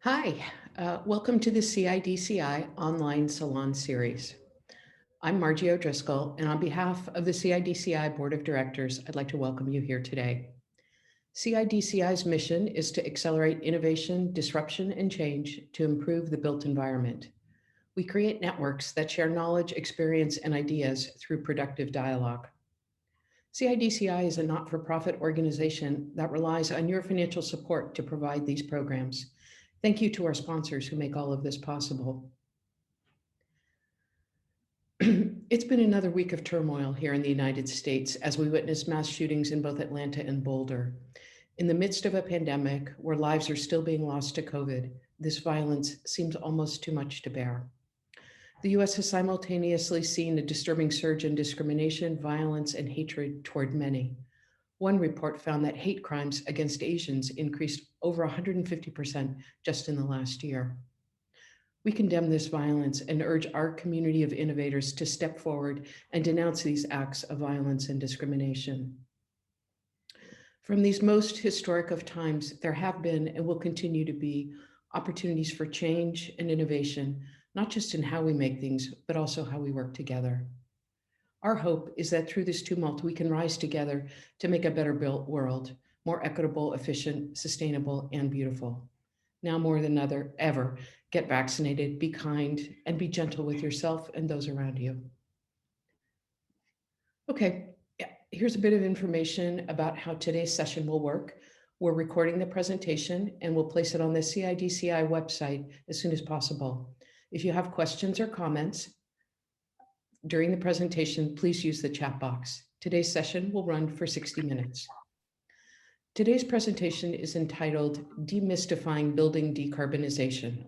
Hi, welcome to the CIDCI online Salon series. I'm Margie O'Driscoll, and on behalf of the CIDCI Board of Directors, I'd like to welcome you here today. CIDCI's mission is to accelerate innovation, disruption, and change to improve the built environment. We create networks that share knowledge, experience, and ideas through productive dialogue. CIDCI is a not-for-profit organization that relies on your financial support to provide these programs. Thank you to our sponsors who make all of this possible. It's been another week of turmoil here in the United States as we witness mass shootings in both Atlanta and Boulder. In the midst of a pandemic where lives are still being lost to COVID, this violence seems almost too much to bear. The US has simultaneously seen a disturbing surge in discrimination, violence, and hatred toward many. One report found that hate crimes against Asians increased over 150% just in the last year. We condemn this violence and urge our community of innovators to step forward and denounce these acts of violence and discrimination. From these most historic of times, there have been and will continue to be opportunities for change and innovation, not just in how we make things, but also how we work together. Our hope is that through this tumult, we can rise together to make a better built world, more equitable, efficient, sustainable, and beautiful. Now more than ever, get vaccinated, be kind, and be gentle with yourself and those around you. Okay, here's a bit of information about how today's session will work. We're recording the presentation and we'll place it on the CIDCI website as soon as possible. If you have questions or comments during the presentation, please use the chat box. Today's session will run for 60 minutes. Today's presentation is entitled Demystifying Building Decarbonization.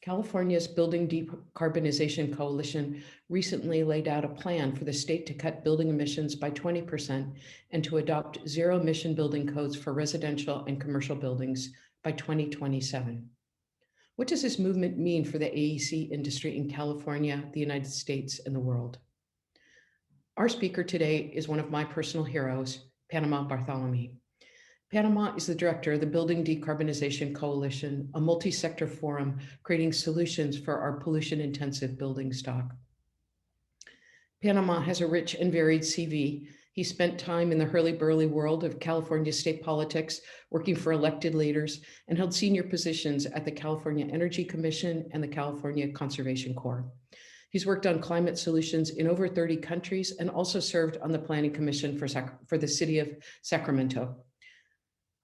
California's Building Decarbonization Coalition recently laid out a plan for the state to cut building emissions by 20% and to adopt zero-emission building codes for residential and commercial buildings by 2027. What does this movement mean for the AEC industry in California, the United States, and the world? Our speaker today is one of my personal heroes, Panama Bartholomy. Panama is the director of the Building Decarbonization Coalition, a multi-sector forum creating solutions for our pollution-intensive building stock. Panama has a rich and varied CV. He spent time in the hurly-burly world of California state politics, working for elected leaders, and held senior positions at the California Energy Commission and the California Conservation Corps. He's worked on climate solutions in over 30 countries and also served on the Planning Commission for the city of Sacramento.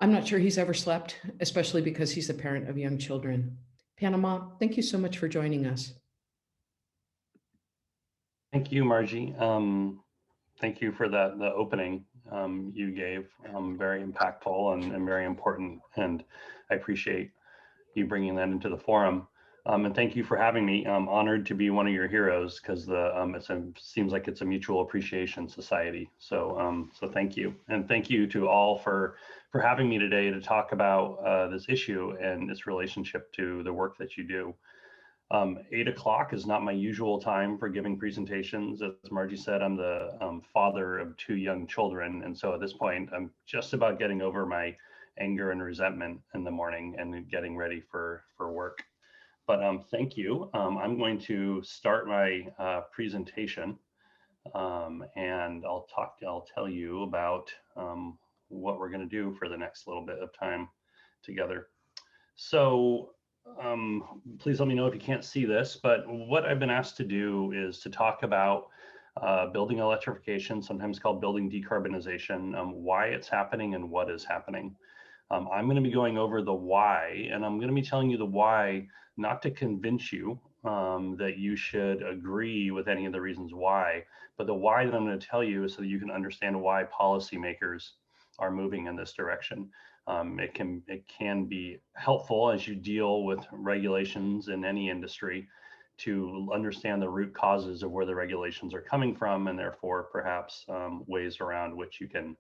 I'm not sure he's ever slept, especially because he's the parent of young children. Panama, thank you so much for joining us. Thank you, Margie. Thank you for the opening you gave. Very impactful and very important, and I appreciate you bringing that into the forum. And thank you for having me. I'm honored to be one of your heroes because it seems like it's a mutual appreciation society. So thank you, and thank you to all for having me today to talk about this issue and its relationship to the work that you do. 8 o'clock is not my usual time for giving presentations. As Margie said, I'm the father of 2 young children, and so at this point, I'm just about getting over my anger and resentment in the morning and getting ready for work. But thank you. I'm going to start my presentation, and I'll tell you about what we're going to do for the next little bit of time together. So please let me know if you can't see this, but what I've been asked to do is to talk about building electrification, sometimes called building decarbonization, why it's happening and what is happening. I'm going to be going over the why, and I'm going to be telling you the why, not to convince you that you should agree with any of the reasons why, but the why that I'm going to tell you is so that you can understand why policymakers are moving in this direction. It can be helpful as you deal with regulations in any industry to understand the root causes of where the regulations are coming from, and therefore perhaps ways around which you can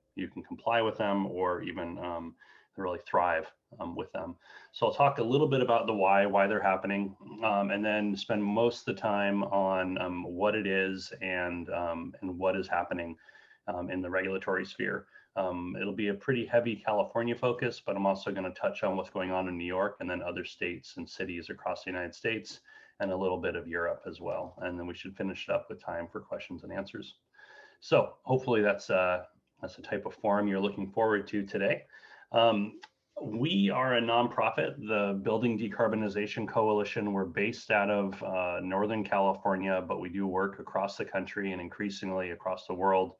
comply with them or even really thrive with them. So I'll talk a little bit about the why they're happening, and then spend most of the time on what it is and what is happening in the regulatory sphere. It'll be a pretty heavy California focus, but I'm also going to touch on what's going on in New York and then other states and cities across the United States and a little bit of Europe as well. And then we should finish it up with time for questions and answers. So hopefully that's the type of forum you're looking forward to today. We are a nonprofit, the Building Decarbonization Coalition. We're based out of Northern California, but we do work across the country and increasingly across the world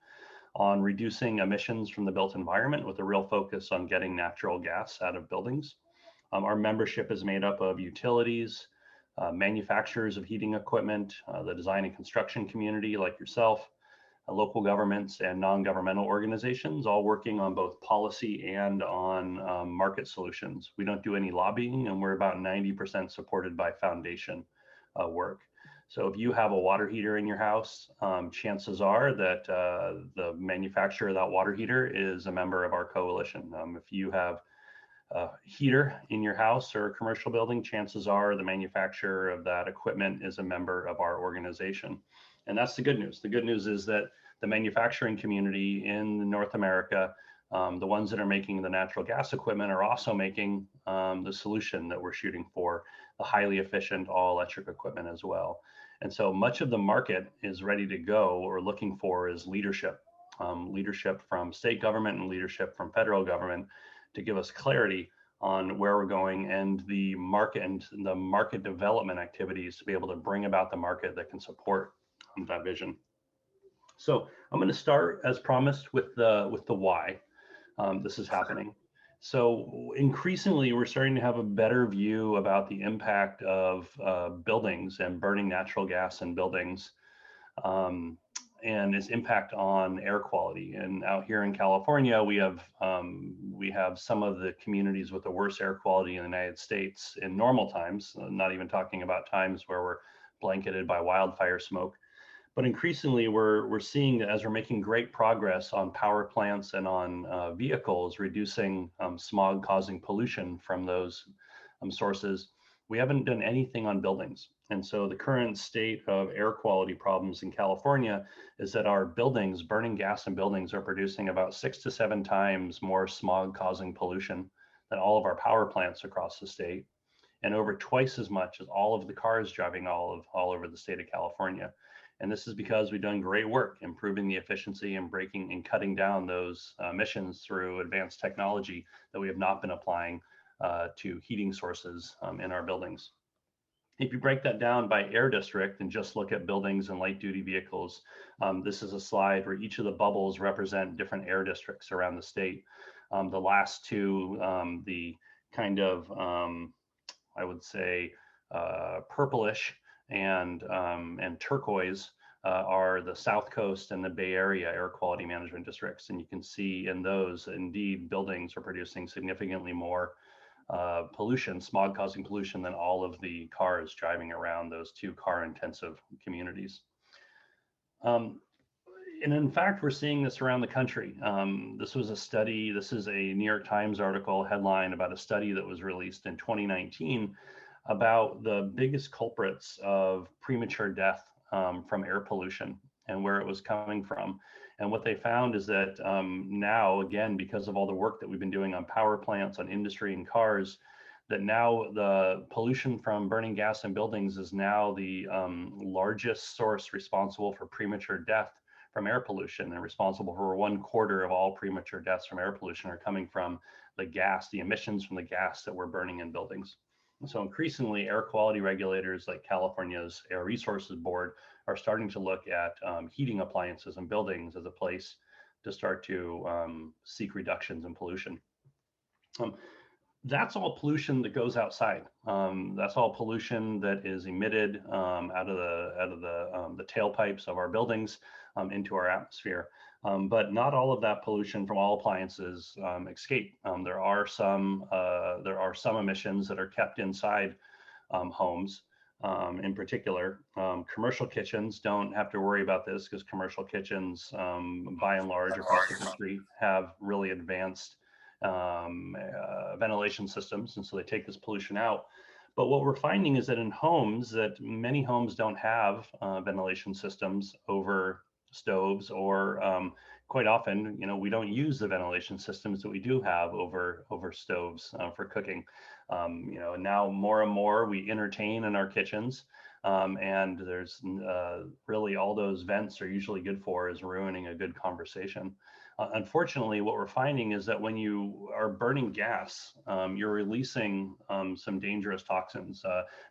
on reducing emissions from the built environment with a real focus on getting natural gas out of buildings. Our membership is made up of utilities, manufacturers of heating equipment, the design and construction community like yourself, local governments and non-governmental organizations, all working on both policy and on market solutions. We don't do any lobbying, and we're about 90% supported by foundation work. So if you have a water heater in your house, chances are that the manufacturer of that water heater is a member of our coalition. If you have a heater in your house or a commercial building, chances are the manufacturer of that equipment is a member of our organization. And that's the good news. The good news is that the manufacturing community in North America, the ones that are making the natural gas equipment, are also making the solution that we're shooting for, the highly efficient all electric equipment as well. And so much of the market is ready to go. What we're looking for is leadership, leadership from state government and leadership from federal government to give us clarity on where we're going and the market development activities to be able to bring about the market that can support that vision. So I'm going to start, as promised, with the why this is happening. So increasingly, we're starting to have a better view about the impact of buildings and burning natural gas in buildings and its impact on air quality. And out here in California, we have some of the communities with the worst air quality in the United States in normal times, not even talking about times where we're blanketed by wildfire smoke. But increasingly, we're seeing that as we're making great progress on power plants and on vehicles, reducing smog causing pollution from those sources, we haven't done anything on buildings. And so the current state of air quality problems in California is that our buildings, burning gas in buildings, are producing about 6 to 7 times more smog causing pollution than all of our power plants across the state, and over twice as much as all of the cars driving all over the state of California. And this is because we've done great work improving the efficiency and breaking and cutting down those emissions through advanced technology that we have not been applying to heating sources in our buildings. If you break that down by air district and just look at buildings and light duty vehicles, this is a slide where each of the bubbles represent different air districts around the state. The last two, the kind of, I would say, purplish and turquoise are the South Coast and the Bay Area air quality management districts. And you can see in those, indeed, buildings are producing significantly more pollution, smog causing pollution, than all of the cars driving around those two car intensive communities. And in fact, we're seeing this around the country. This was a study, this is a New York Times article headline about a study that was released in 2019 about the biggest culprits of premature death from air pollution and where it was coming from. And what they found is that now, again, because of all the work that we've been doing on power plants, on industry and cars, that now the pollution from burning gas in buildings is now the largest source responsible for premature death from air pollution, and responsible for 1/4 of all premature deaths from air pollution are coming from the gas, the emissions from the gas that we're burning in buildings. And so increasingly, air quality regulators like California's Air Resources Board are starting to look at heating appliances in buildings as a place to start to seek reductions in pollution. That's all pollution that goes outside. That's all pollution that is emitted out of the tailpipes of our buildings into our atmosphere. But not all of that pollution from all appliances escape. There are some emissions that are kept inside homes. In particular, commercial kitchens don't have to worry about this because commercial kitchens, by and large, across the country, have really advanced ventilation systems, and so they take this pollution out. But what we're finding is that in homes, that many homes don't have ventilation systems over stoves, or quite often, we don't use the ventilation systems that we do have over stoves for cooking. Now more and more we entertain in our kitchens, and there's really all those vents are usually good for is ruining a good conversation. Unfortunately, what we're finding is that when you are burning gas, you're releasing some dangerous toxins.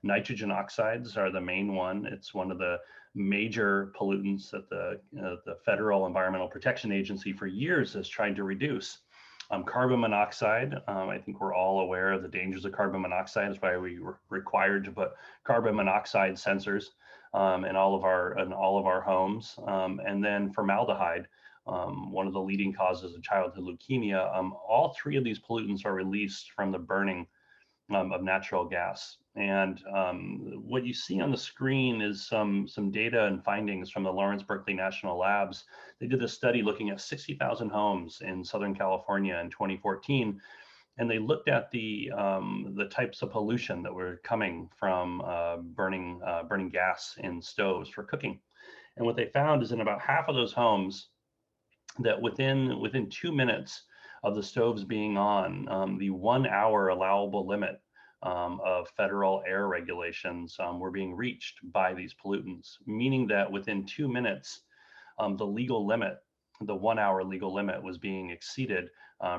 Nitrogen oxides are the main one. It's one of the major pollutants that the Federal Environmental Protection Agency for years has tried to reduce. Carbon monoxide, I think we're all aware of the dangers of carbon monoxide. That's why we were required to put carbon monoxide sensors in all of our homes. And then formaldehyde, one of the leading causes of childhood leukemia. All three of these pollutants are released from the burning of natural gas. And what you see on the screen is some data and findings from the Lawrence Berkeley National Labs. They did a study looking at 60,000 homes in Southern California in 2014, and they looked at the types of pollution that were coming from burning gas in stoves for cooking. And what they found is in about half of those homes, that within 2 minutes of the stoves being on, the 1 hour allowable limit of federal air regulations were being reached by these pollutants, meaning that within 2 minutes, the legal limit, the 1 hour legal limit, was being exceeded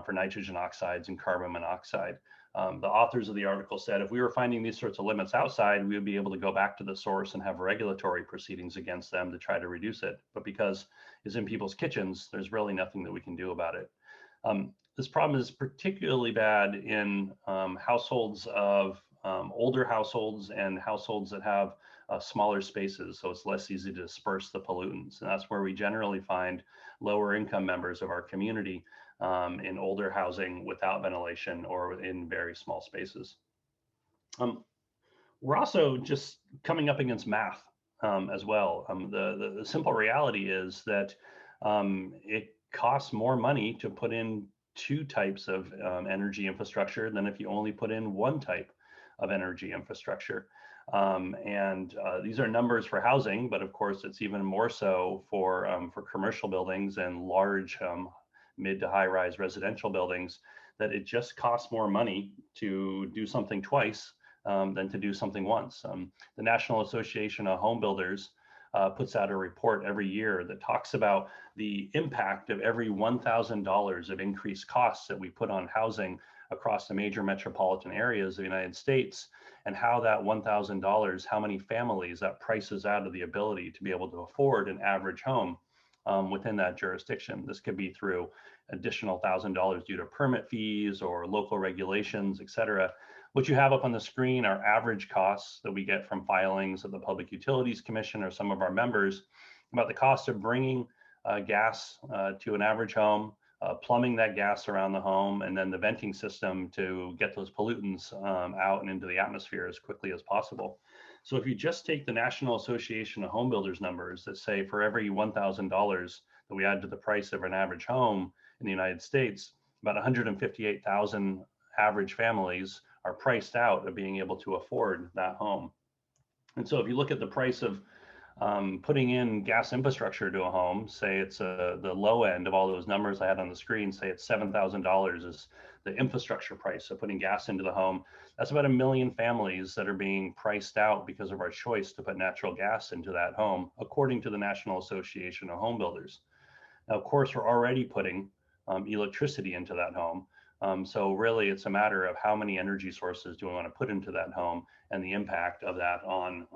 for nitrogen oxides and carbon monoxide. The authors of the article said if we were finding these sorts of limits outside, we would be able to go back to the source and have regulatory proceedings against them to try to reduce it. But because it's in people's kitchens, there's really nothing that we can do about it. This problem is particularly bad in households of older households and households that have smaller spaces, so it's less easy to disperse the pollutants. And that's where we generally find lower income members of our community in older housing without ventilation or in very small spaces. We're also just coming up against math as well. The simple reality is that it costs more money to put in 2 types of energy infrastructure than if you only put in 1 type of energy infrastructure. These are numbers for housing, but of course it's even more so for commercial buildings and large mid to high rise residential buildings, that it just costs more money to do something twice than to do something once. The National Association of Home Builders puts out a report every year that talks about the impact of every $1,000 of increased costs that we put on housing across the major metropolitan areas of the United States, and how that $1,000, how many families that prices out of the ability to be able to afford an average home within that jurisdiction. This could be through additional $1,000 due to permit fees or local regulations, et cetera. What you have up on the screen are average costs that we get from filings of the Public Utilities Commission or some of our members about the cost of bringing gas to an average home, plumbing that gas around the home, and then the venting system to get those pollutants out and into the atmosphere as quickly as possible. So if you just take the National Association of Home Builders numbers that say for every $1,000 that we add to the price of an average home in the United States, about 158,000 average families are priced out of being able to afford that home. And so if you look at the price of putting in gas infrastructure to a home, say it's the low end of all those numbers I had on the screen, say it's $7,000 is the infrastructure price of putting gas into the home. That's about 1 million families that are being priced out because of our choice to put natural gas into that home, according to the National Association of Home Builders. Now, of course, we're already putting electricity into that home. So really, it's a matter of how many energy sources do we want to put into that home and the impact of that on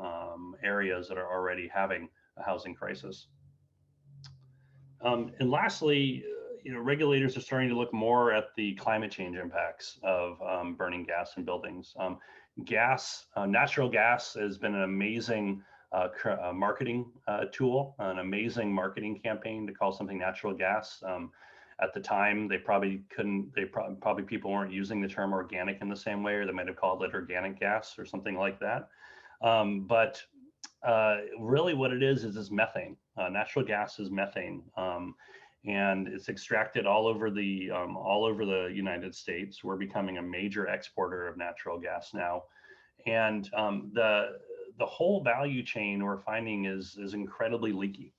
areas that are already having a housing crisis. And lastly, regulators are starting to look more at the climate change impacts of burning gas in buildings. Natural gas has been an amazing marketing tool, an amazing marketing campaign to call something natural gas. At the time, probably people weren't using the term organic in the same way, or they might have called it organic gas or something like that. But really what it is methane. Natural gas is methane. And it's extracted all over the United States. We're becoming a major exporter of natural gas now. And the whole value chain we're finding is incredibly leaky.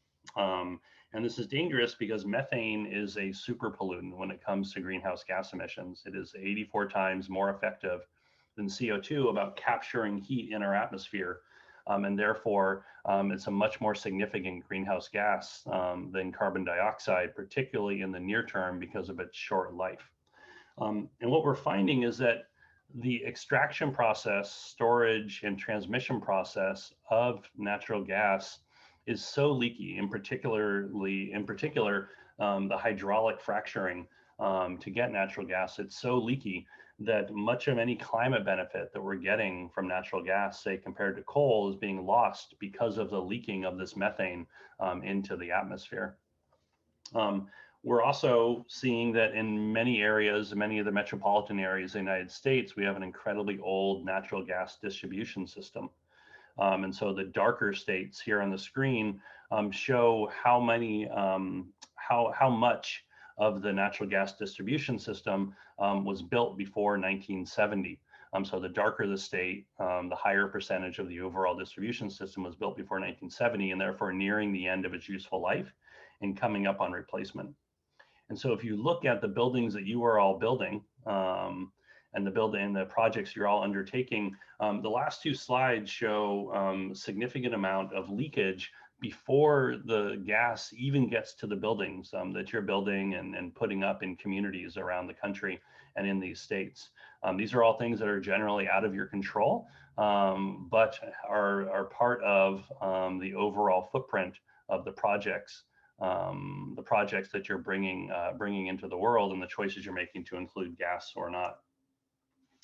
And this is dangerous because methane is a super pollutant when it comes to greenhouse gas emissions. It is 84 times more effective than CO2 about capturing heat in our atmosphere. And therefore, it's a much more significant greenhouse gas than carbon dioxide, particularly in the near term because of its short life. And what we're finding is that the extraction process, storage, and transmission process of natural gas is so leaky, in particular, the hydraulic fracturing to get natural gas. It's so leaky that much of any climate benefit that we're getting from natural gas, say compared to coal, is being lost because of the leaking of this methane into the atmosphere. We're also seeing that in many areas, many of the metropolitan areas of the United States, we have an incredibly old natural gas distribution system. And so the darker states here on the screen show how much of the natural gas distribution system was built before 1970. So the darker the state, the higher percentage of the overall distribution system was built before 1970, and therefore nearing the end of its useful life and coming up on replacement. And so if you look at the buildings that you are all building and the projects you're all undertaking, the last two slides show significant amount of leakage before the gas even gets to the buildings that you're building and putting up in communities around the country and in these states. These are all things that are generally out of your control, but are part of the overall footprint of the projects that you're bringing into the world and the choices you're making to include gas or not.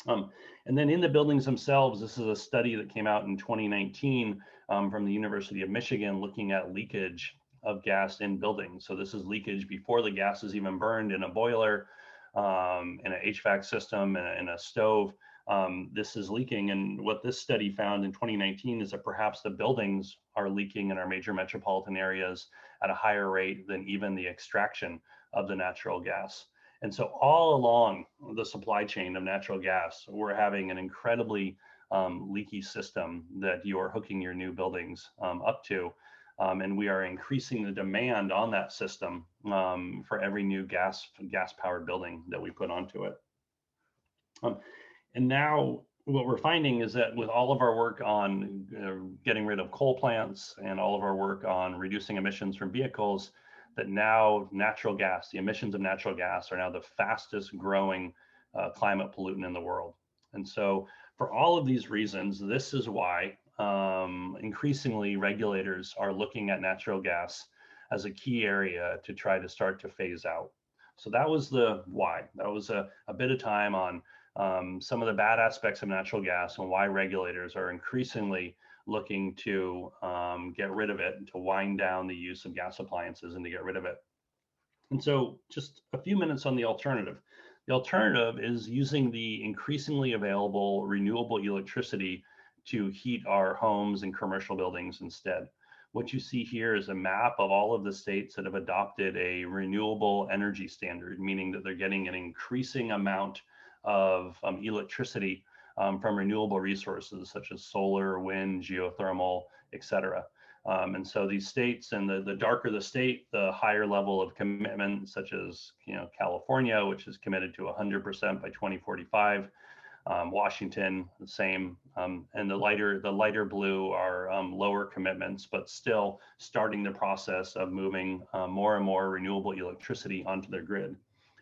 And then in the buildings themselves, this is a study that came out in 2019 from the University of Michigan looking at leakage of gas in buildings. So this is leakage before the gas is even burned in a boiler, in an HVAC system, in a stove. This is leaking, and what this study found in 2019 is that perhaps the buildings are leaking in our major metropolitan areas at a higher rate than even the extraction of the natural gas. And so all along the supply chain of natural gas, we're having an incredibly leaky system that you are hooking your new buildings up to. And we are increasing the demand on that system for every new gas-powered building that we put onto it. And now what we're finding is that with all of our work on getting rid of coal plants and all of our work on reducing emissions from vehicles, that now natural gas, the emissions of natural gas are now the fastest growing climate pollutant in the world. And so for all of these reasons, this is why increasingly regulators are looking at natural gas as a key area to try to start to phase out. So that was the why. That was a bit of time on some of the bad aspects of natural gas and why regulators are increasingly looking to get rid of it, to wind down the use of gas appliances and to get rid of it. And so just a few minutes on the alternative. The alternative is using the increasingly available renewable electricity to heat our homes and commercial buildings instead. What you see here is a map of all of the states that have adopted a renewable energy standard, meaning that they're getting an increasing amount of electricity from renewable resources such as solar, wind, geothermal, etc. And so these states, and the darker the state, the higher level of commitment, such as California, which is committed to 100% by 2045. Washington, the same, and the lighter blue are lower commitments, but still starting the process of moving more and more renewable electricity onto their grid.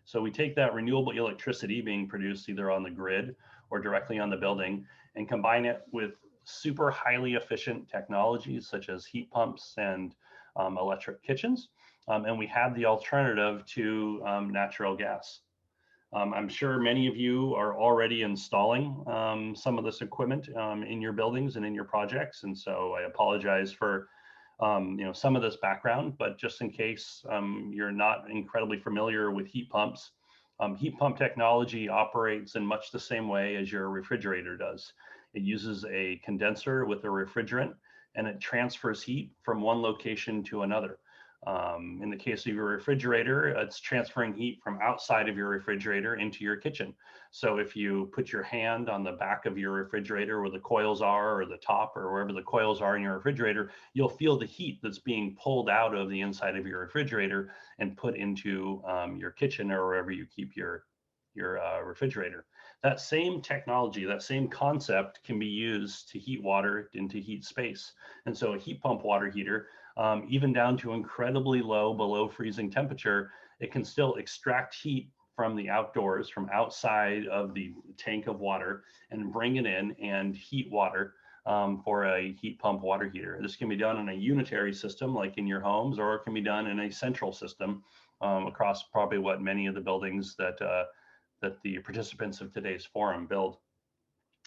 So we take that renewable electricity being produced either on the grid or directly on the building and combine it with super highly efficient technologies such as heat pumps and electric kitchens. And we have the alternative to natural gas. I'm sure many of you are already installing some of this equipment in your buildings and in your projects. And so I apologize for some of this background, but just in case you're not incredibly familiar with heat pumps, heat pump technology operates in much the same way as your refrigerator does. It uses a condenser with a refrigerant, and it transfers heat from one location to another. In the case of your refrigerator, it's transferring heat from outside of your refrigerator into your kitchen. So if you put your hand on the back of your refrigerator where the coils are, or the top, or wherever the coils are in your refrigerator, you'll feel the heat that's being pulled out of the inside of your refrigerator and put into your kitchen or wherever you keep your refrigerator. That same technology, that same concept can be used to heat water into heat space. And so a heat pump water heater, even down to incredibly low, below freezing temperature, it can still extract heat from the outdoors, from outside of the tank of water, and bring it in and heat water for a heat pump water heater. This can be done in a unitary system like in your homes, or it can be done in a central system across probably what many of the buildings that the participants of today's forum build.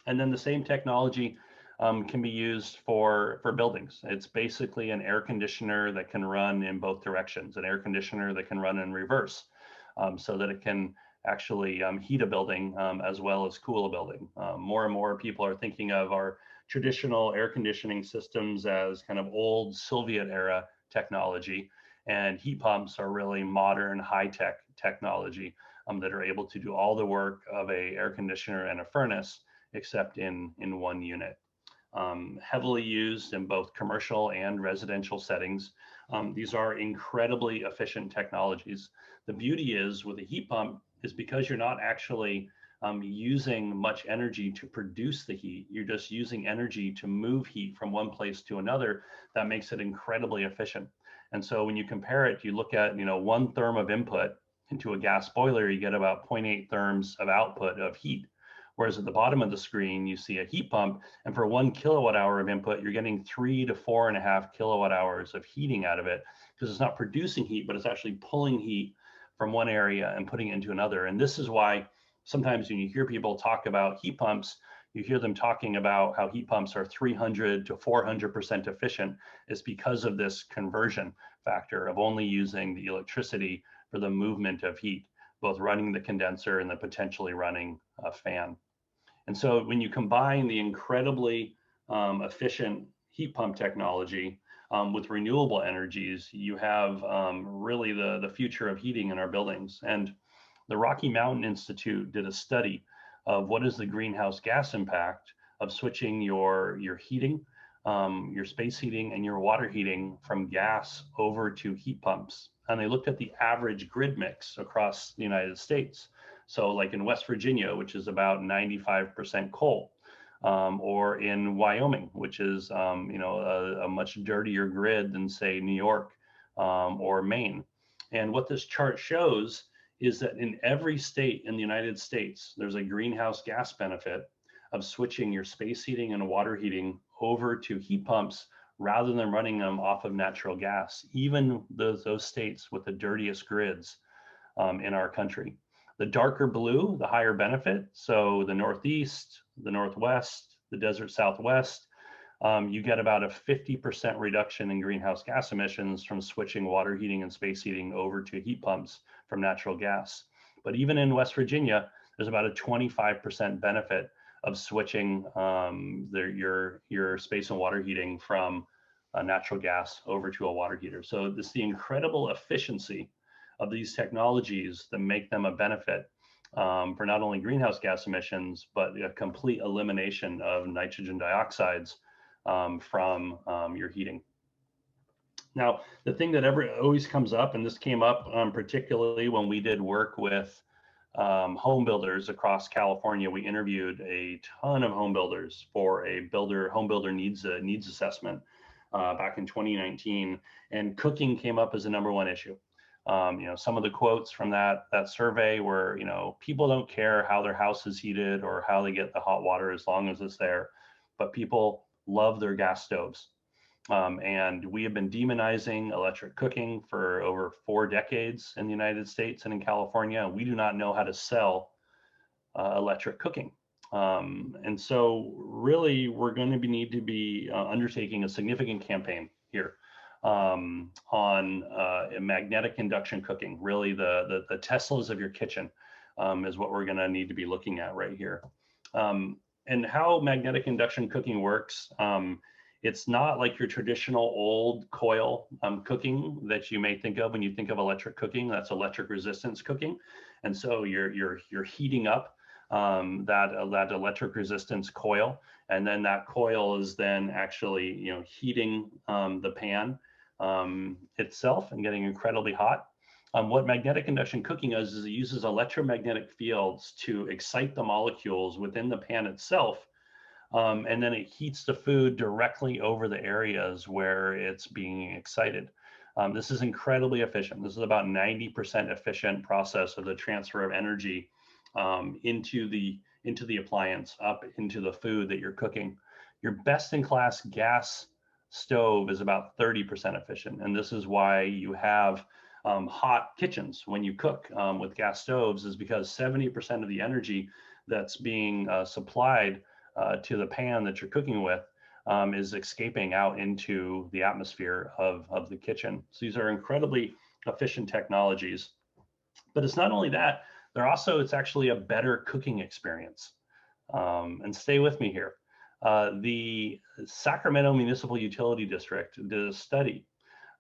And then the same technology can be used for buildings. It's basically an air conditioner that can run in both directions, an air conditioner that can run in reverse, so that it can actually heat a building as well as cool a building. More and more people are thinking of our traditional air conditioning systems as kind of old Soviet era technology, and heat pumps are really modern, high-tech technology that are able to do all the work of a air conditioner and a furnace, except in one unit. Heavily used in both commercial and residential settings. These are incredibly efficient technologies. The beauty is with a heat pump is because you're not actually using much energy to produce the heat, you're just using energy to move heat from one place to another. That makes it incredibly efficient. And so when you compare it, you look at 1 therm of input into a gas boiler, you get about 0.8 therms of output of heat. Whereas at the bottom of the screen, you see a heat pump, and for 1 kilowatt hour of input, you're getting 3 to 4.5 kilowatt hours of heating out of it, because it's not producing heat, but it's actually pulling heat from one area and putting it into another. And this is why sometimes when you hear people talk about heat pumps, you hear them talking about how heat pumps are 300 to 400% efficient. It's because of this conversion factor of only using the electricity for the movement of heat, both running the condenser and then potentially running a fan. And so when you combine the incredibly efficient heat pump technology with renewable energies, you have really the future of heating in our buildings. And the Rocky Mountain Institute did a study of what is the greenhouse gas impact of switching your heating, your space heating, and your water heating from gas over to heat pumps. And they looked at the average grid mix across the United States. So like in West Virginia, which is about 95% coal, or in Wyoming, which is a much dirtier grid than say New York or Maine. And what this chart shows is that in every state in the United States, there's a greenhouse gas benefit of switching your space heating and water heating over to heat pumps rather than running them off of natural gas, even those states with the dirtiest grids in our country. The darker blue, the higher benefit. So the Northeast, the Northwest, the Desert Southwest, you get about a 50% reduction in greenhouse gas emissions from switching water heating and space heating over to heat pumps from natural gas. But even in West Virginia, there's about a 25% benefit of switching your space and water heating from natural gas over to a water heater. So this is the incredible efficiency of these technologies that make them a benefit for not only greenhouse gas emissions, but a complete elimination of nitrogen dioxides from your heating. Now, the thing that always comes up, and this came up particularly when we did work with home builders across California. We interviewed a ton of home builders for a home builder needs assessment back in 2019, and cooking came up as the #1 issue. Some of the quotes from that survey were, people don't care how their house is heated or how they get the hot water as long as it's there, but people love their gas stoves. And we have been demonizing electric cooking for over 4 decades in the United States and in California. We do not know how to sell electric cooking. And so really, we're going to need to be undertaking a significant campaign here on magnetic induction cooking. Really, the Teslas of your kitchen is what we're going to need to be looking at right here. And how magnetic induction cooking works, It's not like your traditional old coil cooking that you may think of when you think of electric cooking. That's electric resistance cooking, and so you're heating up that electric resistance coil, and then that coil is then actually heating the pan itself and getting incredibly hot. What magnetic induction cooking does is it uses electromagnetic fields to excite the molecules within the pan itself, and then it heats the food directly over the areas where it's being excited. This is incredibly efficient. This is about 90% efficient process of the transfer of energy into the appliance, up into the food that you're cooking. Your best-in-class gas stove is about 30% efficient, and this is why you have hot kitchens when you cook with gas stoves, is because 70% of the energy that's being supplied to the pan that you're cooking with is escaping out into the atmosphere of the kitchen. So these are incredibly efficient technologies. But it's not only that, it's actually a better cooking experience. And stay with me here. The Sacramento Municipal Utility District did a study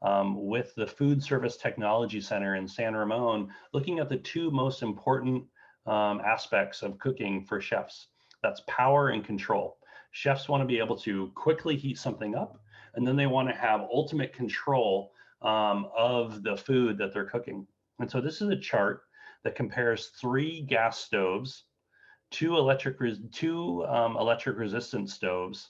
with the Food Service Technology Center in San Ramon, looking at the two most important aspects of cooking for chefs. That's power and control. Chefs want to be able to quickly heat something up, and then they want to have ultimate control of the food that they're cooking. And so this is a chart that compares 3 gas stoves, 2 electric resistant stoves,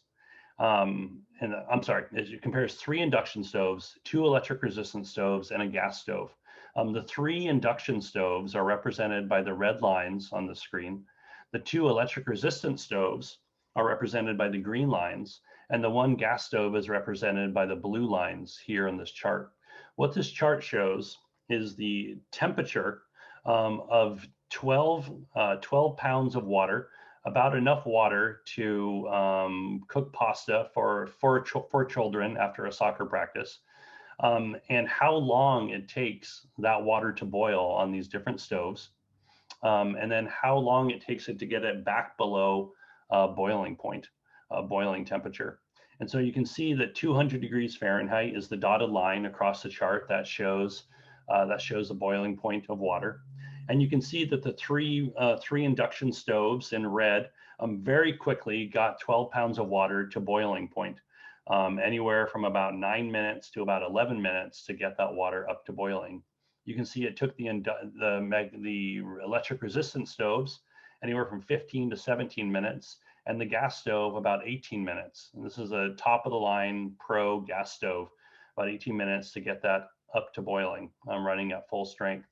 it compares 3 induction stoves, 2 electric resistant stoves, and a gas stove. The 3 induction stoves are represented by the red lines on the screen. The 2 electric resistant stoves are represented by the green lines, and the 1 gas stove is represented by the blue lines here in this chart. What this chart shows is the temperature of 12 pounds of water, about enough water to cook pasta for children after a soccer practice, and how long it takes that water to boil on these different stoves, and then how long it takes it to get it back below boiling point, boiling temperature. And so you can see that 200 degrees Fahrenheit is the dotted line across the chart that shows the boiling point of water. And you can see that the three induction stoves in red very quickly got 12 pounds of water to boiling point, anywhere from about 9 minutes to about 11 minutes to get that water up to boiling. You can see it took the electric resistant stoves anywhere from 15 to 17 minutes, and the gas stove about 18 minutes. And this is a top of the line pro gas stove, about 18 minutes to get that up to boiling, running at full strength.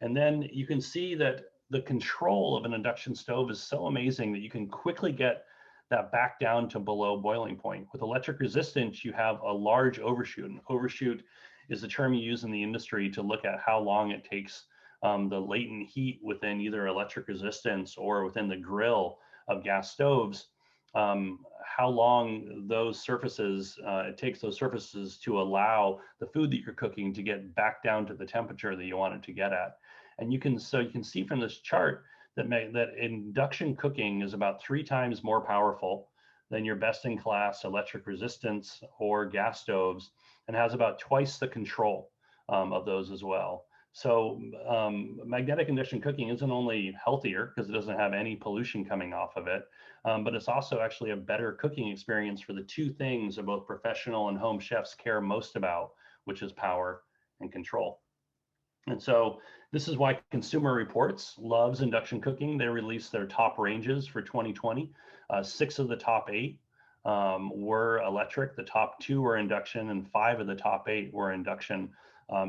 And then you can see that the control of an induction stove is so amazing that you can quickly get that back down to below boiling point. With electric resistance, you have a large overshoot. And overshoot is the term you use in the industry to look at how long it takes the latent heat within either electric resistance or within the grill of gas stoves, how long those surfaces, it takes those surfaces to allow the food that you're cooking to get back down to the temperature that you want it to get at. And you can see from this chart that induction cooking is about 3 times more powerful than your best-in-class electric resistance or gas stoves, and has about twice the control of those as well. So magnetic induction cooking isn't only healthier because it doesn't have any pollution coming off of it, but it's also actually a better cooking experience for the 2 things that both professional and home chefs care most about, which is power and control. And so this is why Consumer Reports loves induction cooking. They released their top ranges for 2020. 6 of the top 8 were electric. The top 2 were induction, and 5 of the top 8 were induction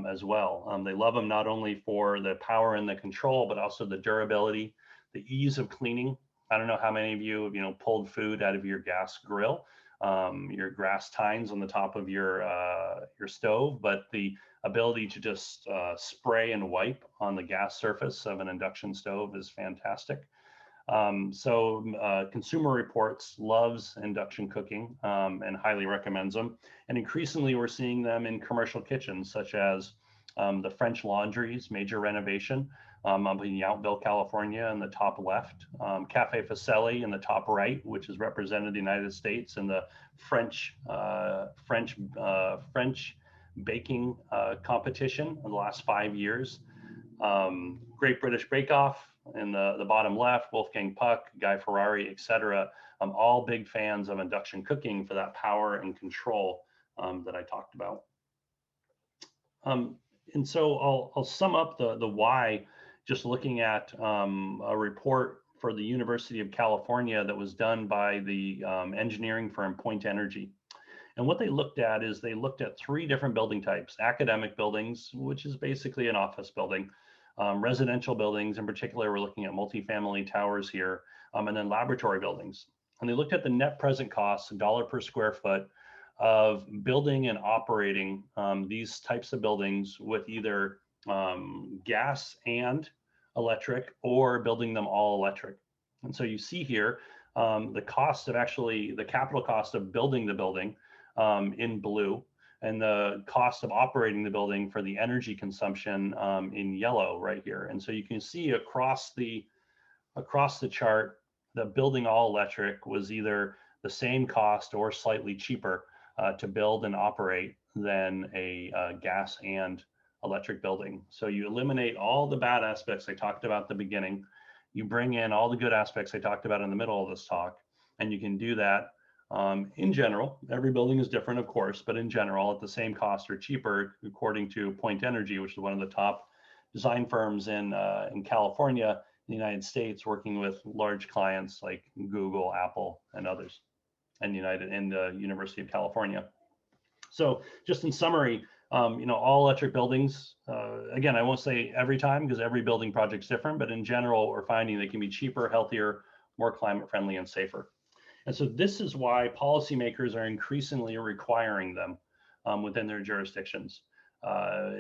as well. They love them not only for the power and the control, but also the durability, the ease of cleaning. I don't know how many of you have pulled food out of your gas grill, your grass tines on the top of your stove, but the ability to just spray and wipe on the gas surface of an induction stove is fantastic. Consumer Reports loves induction cooking and highly recommends them. And increasingly, we're seeing them in commercial kitchens, such as the French Laundry's major renovation up in Yountville, California in the top left, Cafe Facelli in the top right, which is represented the United States in the French baking competition in the last 5 years. Great British Bake Off in the bottom left, Wolfgang Puck, Guy Ferrari, etc. All big fans of induction cooking for that power and control that I talked about. And so I'll sum up the why, just looking at a report for the University of California that was done by the engineering firm Point Energy. And what they looked at is they looked at 3 different building types: academic buildings, which is basically an office building, residential buildings, in particular, we're looking at multifamily towers here, and then laboratory buildings. And they looked at the net present costs, $1 per square foot, of building and operating these types of buildings with either gas and electric, or building them all electric. And so you see here the cost of the capital cost of building the building in blue, and the cost of operating the building for the energy consumption in yellow right here. And so you can see across the chart, the building all electric was either the same cost or slightly cheaper to build and operate than a gas and electric building. So you eliminate all the bad aspects I talked about at the beginning. You bring in all the good aspects I talked about in the middle of this talk, and you can do that in general. Every building is different, of course, but in general, at the same cost or cheaper, according to Point Energy, which is one of the top design firms in California, in the United States, working with large clients like Google, Apple, and others, and the University of California. So just in summary, all electric buildings, again, I won't say every time because every building project's different, but in general, we're finding they can be cheaper, healthier, more climate friendly, and safer. And so this is why policymakers are increasingly requiring them within their jurisdictions.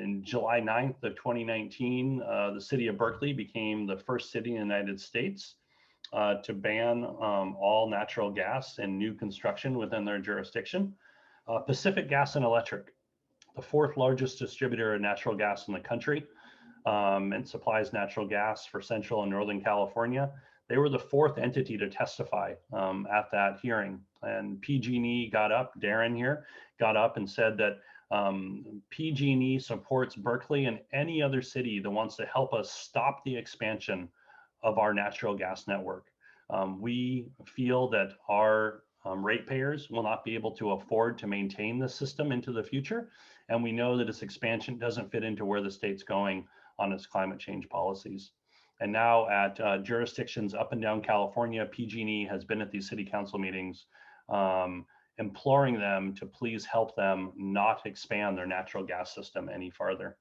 In July 9th of 2019, the city of Berkeley became the first city in the United States to ban all natural gas and new construction within their jurisdiction. Pacific Gas and Electric, the 4th largest distributor of natural gas in the country, and supplies natural gas for Central and Northern California. They were the 4th entity to testify at that hearing. And PG&E Darren here, got up and said that PG&E supports Berkeley and any other city that wants to help us stop the expansion of our natural gas network. We feel that our ratepayers will not be able to afford to maintain the system into the future. And we know that its expansion doesn't fit into where the state's going on its climate change policies. And now at jurisdictions up and down California, PG&E has been at these city council meetings, imploring them to please help them not expand their natural gas system any farther.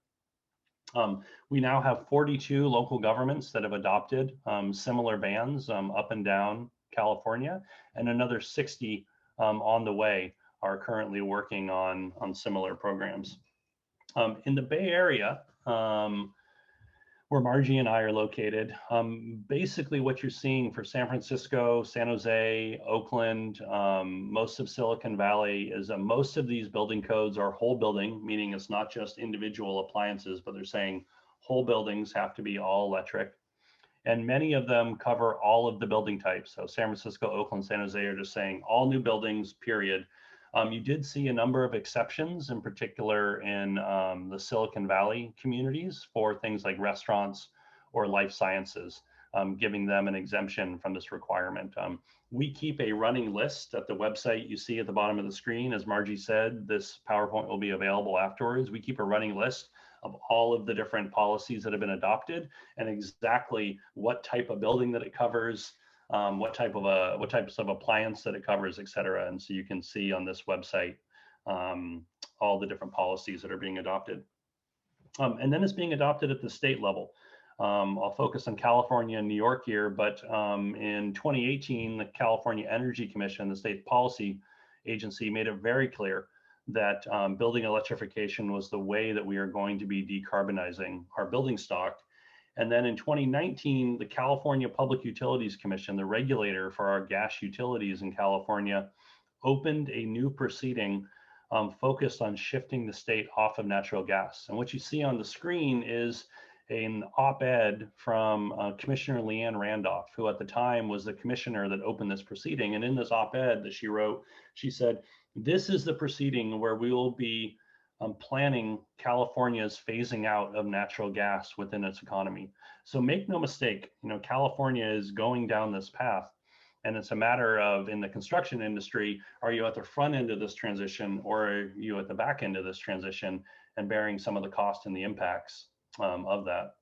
We now have 42 local governments that have adopted similar bans up and down California, and another 60 on the way are currently working on similar programs. In the Bay Area, where Margie and I are located, basically what you're seeing for San Francisco, San Jose, Oakland, most of Silicon Valley is that most of these building codes are whole building, meaning it's not just individual appliances, but they're saying whole buildings have to be all electric. And many of them cover all of the building types. So San Francisco, Oakland, San Jose are just saying all new buildings, period. You did see a number of exceptions, in particular in the Silicon Valley communities for things like restaurants or life sciences, giving them an exemption from this requirement. We keep a running list at the website you see at the bottom of the screen. As Margie said, this PowerPoint will be available afterwards. We keep a running list of all of the different policies that have been adopted and exactly what type of building that it covers, what types of appliance that it covers, et cetera. And so you can see on this website all the different policies that are being adopted. And then it's being adopted at the state level. I'll focus on California and New York here, but in 2018, the California Energy Commission, the state policy agency, made it very clear that building electrification was the way that we are going to be decarbonizing our building stock. And then in 2019, the California Public Utilities Commission, the regulator for our gas utilities in California, opened a new proceeding focused on shifting the state off of natural gas. And what you see on the screen is an op-ed from Commissioner Leanne Randolph, who at the time was the commissioner that opened this proceeding. And in this op-ed that she wrote, she said, "This is the proceeding where we will be planning California's phasing out of natural gas within its economy." So make no mistake, California is going down this path. And it's a matter of, in the construction industry, are you at the front end of this transition, or are you at the back end of this transition and bearing some of the cost and the impacts of that?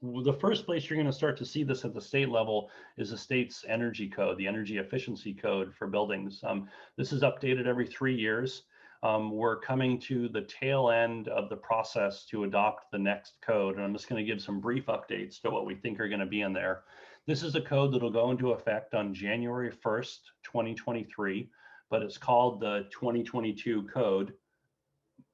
The first place you're going to start to see this at the state level is the state's energy code, the energy efficiency code for buildings. This is updated every 3 years. We're coming to the tail end of the process to adopt the next code, and I'm just going to give some brief updates to what we think are going to be in there. This is a code that will go into effect on January 1st, 2023, but it's called the 2022 code,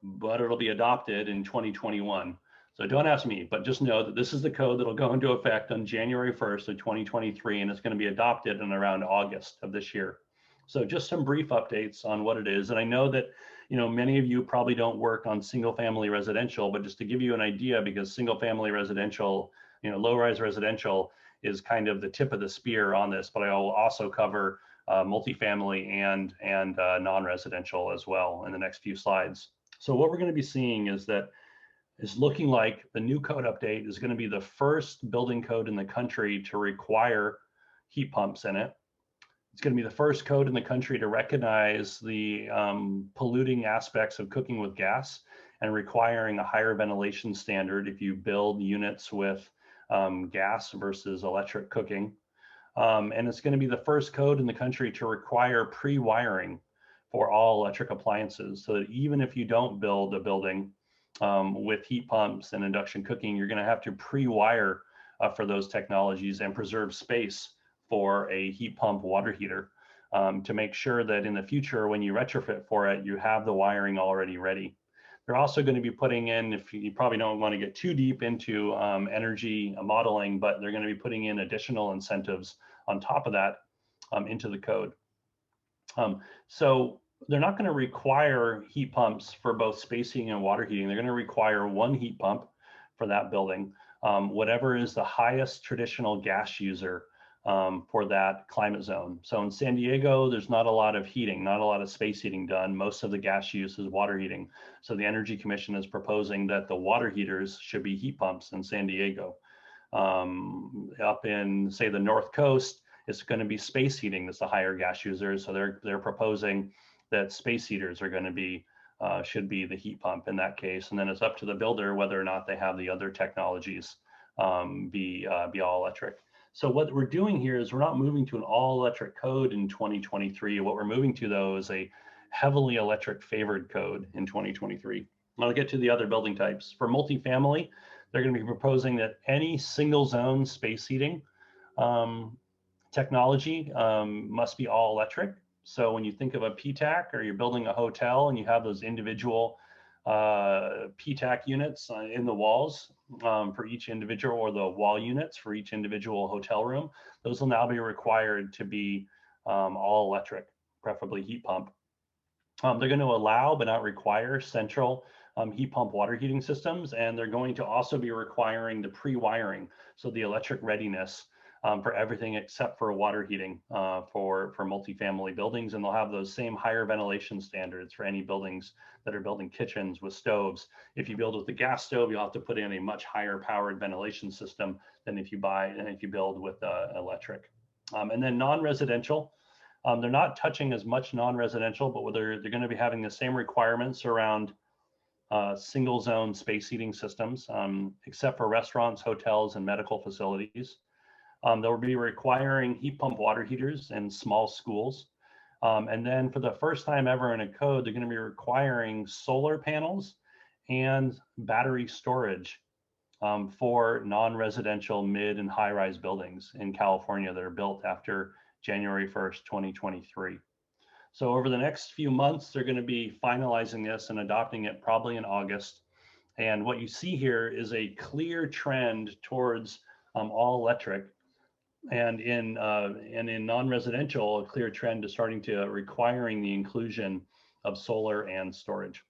but it'll be adopted in 2021. So don't ask me, but just know that this is the code that'll go into effect on January 1st of 2023, and it's going to be adopted in around August of this year. So just some brief updates on what it is. And I know that many of you probably don't work on single family residential, but just to give you an idea, because single family residential, low-rise residential is kind of the tip of the spear on this, but I will also cover multifamily and non-residential as well in the next few slides. So what we're going to be seeing is that it's looking like the new code update is going to be the first building code in the country to require heat pumps in it. It's going to be the first code in the country to recognize the polluting aspects of cooking with gas and requiring a higher ventilation standard if you build units with gas versus electric cooking. And it's going to be the first code in the country to require pre-wiring for all electric appliances, so that even if you don't build a building with heat pumps and induction cooking, you're going to have to pre-wire for those technologies and preserve space for a heat pump water heater to make sure that in the future, when you retrofit for it, you have the wiring already ready. They're also going to be putting in, if you probably don't want to get too deep into energy modeling, but they're going to be putting in additional incentives on top of that into the code. So they're not going to require heat pumps for both space heating and water heating. They're going to require one heat pump for that building, whatever is the highest traditional gas user for that climate zone. So in San Diego, there's not a lot of heating, not a lot of space heating done. Most of the gas use is water heating. So the Energy Commission is proposing that the water heaters should be heat pumps in San Diego. Up in, say, the North Coast, it's going to be space heating that's the higher gas users. So they're proposing that space heaters are going to be should be the heat pump in that case, and then it's up to the builder whether or not they have the other technologies be all electric. So what we're doing here is we're not moving to an all electric code in 2023. What we're moving to, though, is a heavily electric favored code in 2023. I'll get to the other building types. For multifamily, they're going to be proposing that any single zone space heating technology must be all electric. So when you think of a PTAC, or you're building a hotel and you have those individual PTAC units in the walls for each individual, or the wall units for each individual hotel room, those will now be required to be all electric, preferably heat pump. They're going to allow but not require central heat pump water heating systems, and they're going to also be requiring the pre-wiring, so the electric readiness for everything except for water heating for multifamily buildings. And they'll have those same higher ventilation standards for any buildings that are building kitchens with stoves. If you build with the gas stove, you'll have to put in a much higher powered ventilation system than if you build with electric. And then non-residential, they're not touching as much non-residential, but they're going to be having the same requirements around single zone space heating systems, except for restaurants, hotels, and medical facilities. They'll be requiring heat pump water heaters in small schools. And then for the first time ever in a code, they're going to be requiring solar panels and battery storage for non-residential mid and high-rise buildings in California that are built after January 1st, 2023. So over the next few months, they're going to be finalizing this and adopting it probably in August. And what you see here is a clear trend towards all electric. And in non-residential, a clear trend to starting to requiring the inclusion of solar and storage.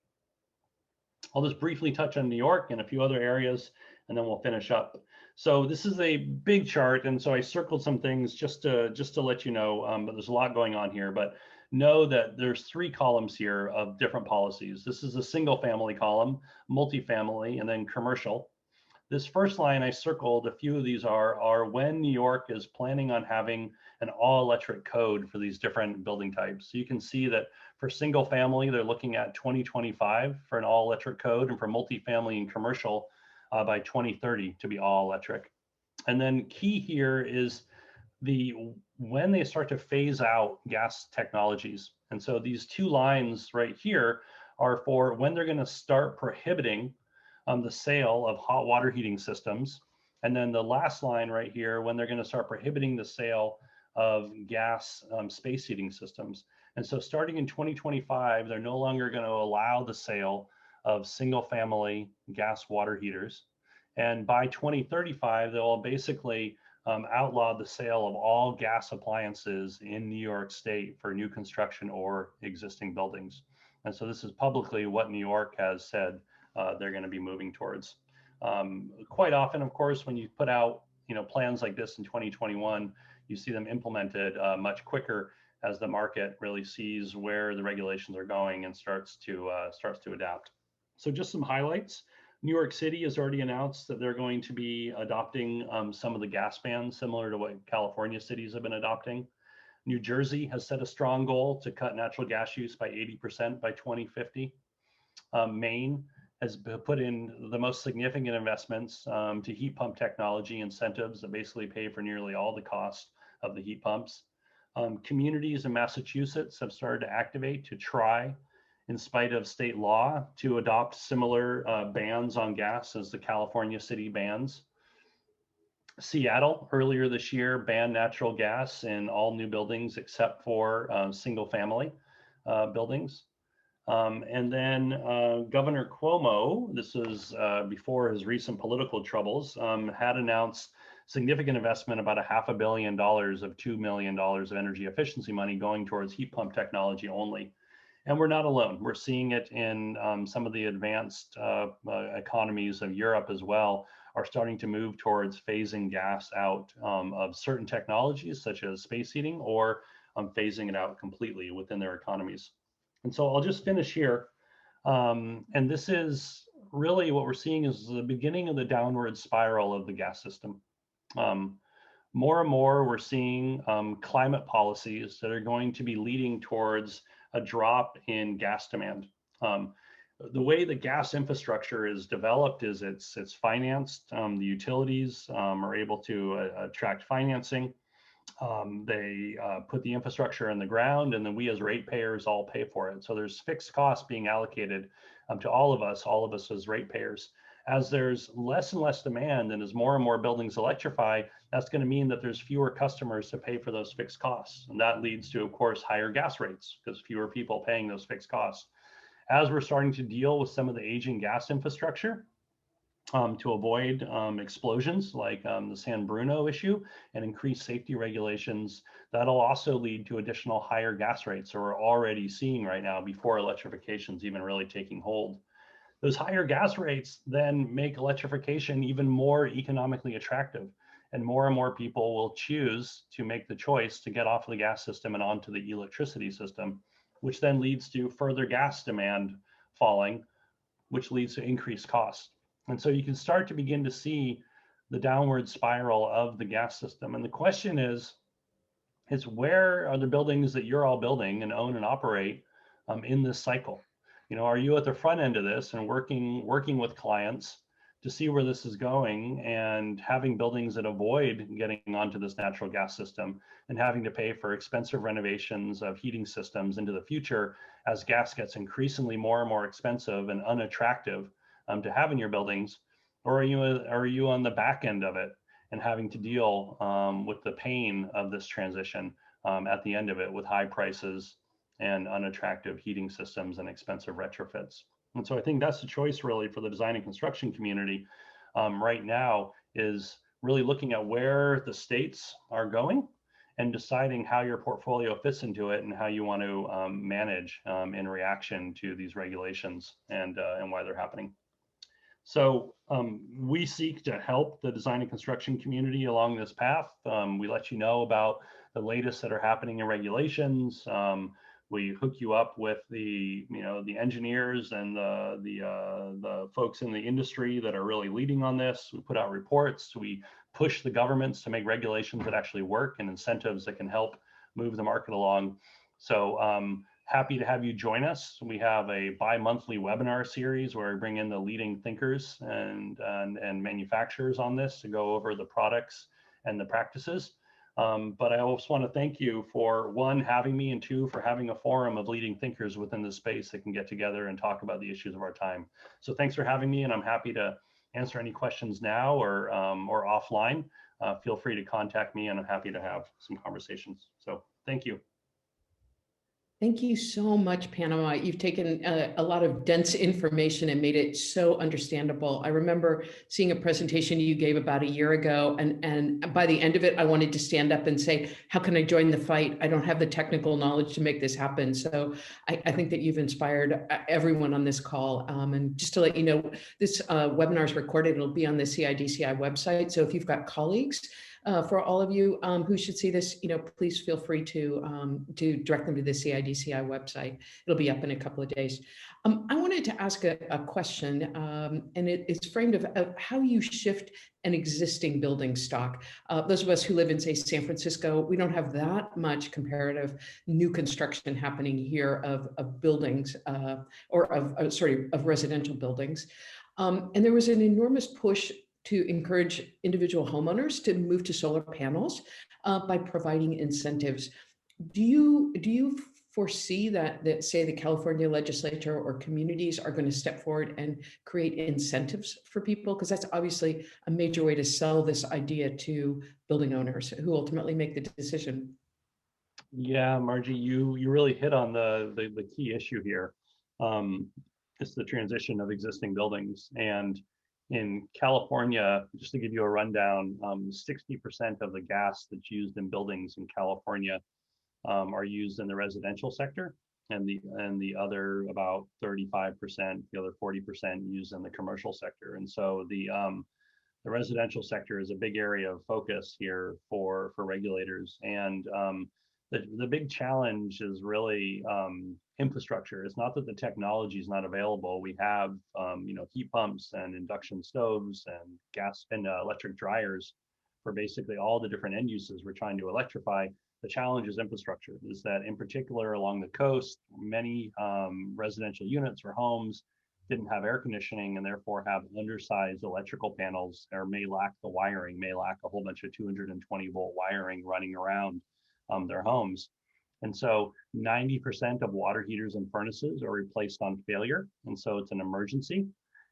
I'll just briefly touch on New York and a few other areas and then we'll finish up. So this is a big chart, and so I circled some things just to let you know, but there's a lot going on here. But know that there's 3 columns here of different policies. This is a single family column, multifamily, and then commercial. This first line I circled, a few of these are when New York is planning on having an all-electric code for these different building types. So you can see that for single family, they're looking at 2025 for an all-electric code, and for multifamily and commercial by 2030 to be all-electric. And then key here is when they start to phase out gas technologies. And so these 2 lines right here are for when they're going to start prohibiting the sale of hot water heating systems. And then the last line right here, when they're going to start prohibiting the sale of gas space heating systems. And so starting in 2025, they're no longer going to allow the sale of single family gas water heaters. And by 2035, they'll basically outlaw the sale of all gas appliances in New York State for new construction or existing buildings. And so this is publicly what New York has said they're going to be moving towards. Quite often, of course, when you put out plans like this in 2021, you see them implemented much quicker as the market really sees where the regulations are going and starts to adapt. So just some highlights. New York City has already announced that they're going to be adopting some of the gas bans, similar to what California cities have been adopting. New Jersey has set a strong goal to cut natural gas use by 80% by 2050. Maine has put in the most significant investments to heat pump technology incentives that basically pay for nearly all the cost of the heat pumps. Communities in Massachusetts have started to activate to try, in spite of state law, to adopt similar bans on gas as the California city bans. Seattle earlier this year banned natural gas in all new buildings except for single family buildings. And then Governor Cuomo, this was before his recent political troubles, had announced significant investment, about $500 million of $2 million of energy efficiency money going towards heat pump technology only. And we're not alone. We're seeing it in some of the advanced economies of Europe as well, are starting to move towards phasing gas out of certain technologies such as space heating, or phasing it out completely within their economies. And so I'll just finish here. And this is really what we're seeing is the beginning of the downward spiral of the gas system. More and more, we're seeing climate policies that are going to be leading towards a drop in gas demand. The way the gas infrastructure is developed is it's financed. The utilities are able to attract financing. They put the infrastructure in the ground, and then we as ratepayers all pay for it. So there's fixed costs being allocated to all of us as ratepayers. As there's less and less demand, and as more and more buildings electrify, that's going to mean that there's fewer customers to pay for those fixed costs. And that leads to, of course, higher gas rates because fewer people paying those fixed costs. As we're starting to deal with some of the aging gas infrastructure, to avoid explosions like the San Bruno issue and increase safety regulations, that'll also lead to additional higher gas rates that we're already seeing right now before electrification is even really taking hold. Those higher gas rates then make electrification even more economically attractive, and more people will choose to make the choice to get off of the gas system and onto the electricity system, which then leads to further gas demand falling, which leads to increased cost. And so you can start to begin to see the downward spiral of the gas system. And the question is where are the buildings that you're all building and own and operate in this cycle? Are you at the front end of this and working with clients to see where this is going, and having buildings that avoid getting onto this natural gas system and having to pay for expensive renovations of heating systems into the future as gas gets increasingly more and more expensive and unattractive to have in your buildings? Or are you on the back end of it and having to deal with the pain of this transition at the end of it, with high prices and unattractive heating systems and expensive retrofits? And so I think that's the choice really for the design and construction community right now, is really looking at where the states are going and deciding how your portfolio fits into it and how you want to manage in reaction to these regulations and why they're happening. So we seek to help the design and construction community along this path. We let you know about the latest that are happening in regulations. We hook you up with the engineers and the folks in the industry that are really leading on this. We put out reports. We push the governments to make regulations that actually work and incentives that can help move the market along. So happy to have you join us. We have a bi-monthly webinar series where we bring in the leading thinkers and manufacturers on this to go over the products and the practices. But I also want to thank you for, one, having me, and two, for having a forum of leading thinkers within the space that can get together and talk about the issues of our time. So thanks for having me, and I'm happy to answer any questions now or offline. Feel free to contact me, and I'm happy to have some conversations. So thank you. Thank you so much, Panama. You've taken a lot of dense information and made it so understandable. I remember seeing a presentation you gave about a year ago, and by the end of it, I wanted to stand up and say, how can I join the fight? I don't have the technical knowledge to make this happen. So I think that you've inspired everyone on this call. And just to let you know, this webinar is recorded. It'll be on the CIDCI website. So if you've got colleagues, for all of you who should see this, please feel free to direct them to the CIDCI website. It'll be up in a couple of days. I wanted to ask a question, and it's framed of how you shift an existing building stock. Those of us who live in, say, San Francisco, we don't have that much comparative new construction happening here of buildings or of residential buildings. And there was an enormous push to encourage individual homeowners to move to solar panels by providing incentives. Do you foresee that say the California legislature or communities are going to step forward and create incentives for people? Because that's obviously a major way to sell this idea to building owners who ultimately make the decision. Yeah, Margie, you really hit on the key issue here. It's the transition of existing buildings. And in California, just to give you a rundown, 60% of the gas that's used in buildings in California are used in the residential sector, and the other about 35%, the other 40% used in the commercial sector. And so the residential sector is a big area of focus here for regulators. And the big challenge is really infrastructure. It's not that the technology is not available. We have heat pumps and induction stoves and gas and electric dryers for basically all the different end uses we're trying to electrify. The challenge is infrastructure. Is that in particular along the coast, many residential units or homes didn't have air conditioning and therefore have undersized electrical panels, or may lack the wiring, may lack a whole bunch of 220-volt wiring running around their homes. And so 90% of water heaters and furnaces are replaced on failure. And so it's an emergency.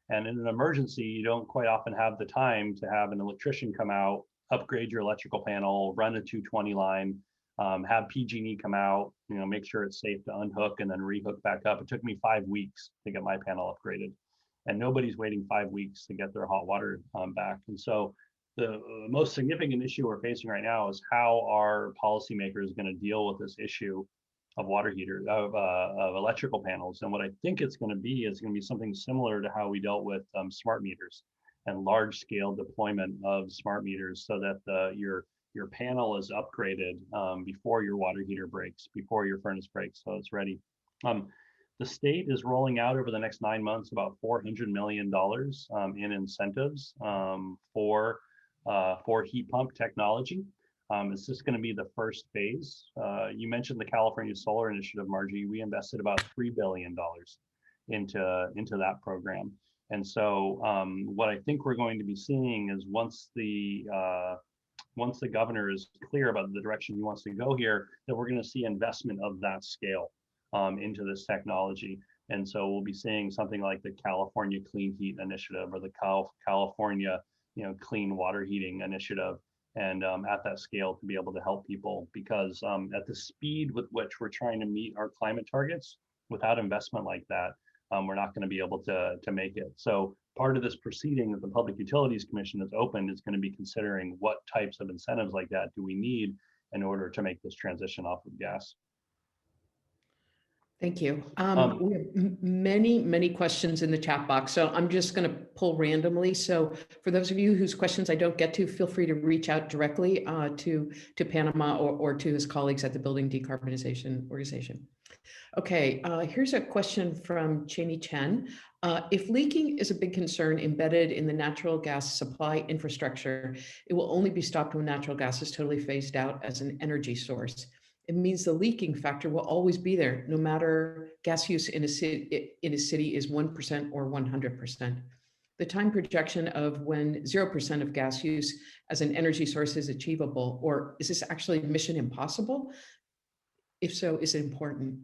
And in an emergency, you don't quite often have the time to have an electrician come out, upgrade your electrical panel, run a 220 line, have PG&E come out, make sure it's safe to unhook and then rehook back up. It took me 5 weeks to get my panel upgraded, and nobody's waiting 5 weeks to get their hot water back. And so the most significant issue we're facing right now is how are policymakers going to deal with this issue of water heaters, of electrical panels. And what I think it's going to be is going to be something similar to how we dealt with smart meters and large scale deployment of smart meters, so that your panel is upgraded before your water heater breaks, before your furnace breaks, so it's ready. The state is rolling out over the next 9 months about $400 million in incentives for heat pump technology. It's just going to be the first phase. You mentioned the California Solar Initiative, Margie. We invested about $3 billion into that program. And so what I think we're going to be seeing is once the governor is clear about the direction he wants to go here, that we're going to see investment of that scale into this technology. And so we'll be seeing something like the California Clean Heat Initiative or the California Clean Water Heating Initiative, and at that scale to be able to help people, because at the speed with which we're trying to meet our climate targets, without investment like that, we're not going to be able to make it. So part of this proceeding that the Public Utilities Commission has opened is going to be considering what types of incentives like that do we need in order to make this transition off of gas. Thank you. Um, We have many questions in the chat box, so I'm just going to pull randomly. So for those of you whose questions I don't get to, feel free to reach out directly to Panama or to his colleagues at the Building Decarbonization Organization. Okay, here's a question from Cheney Chen. If leaking is a big concern embedded in the natural gas supply infrastructure, it will only be stopped when natural gas is totally phased out as an energy source. It means the leaking factor will always be there, no matter gas use in a city is 1% or 100%. The time projection of when 0% of gas use as an energy source is achievable, or is this actually mission impossible? If so, is it important?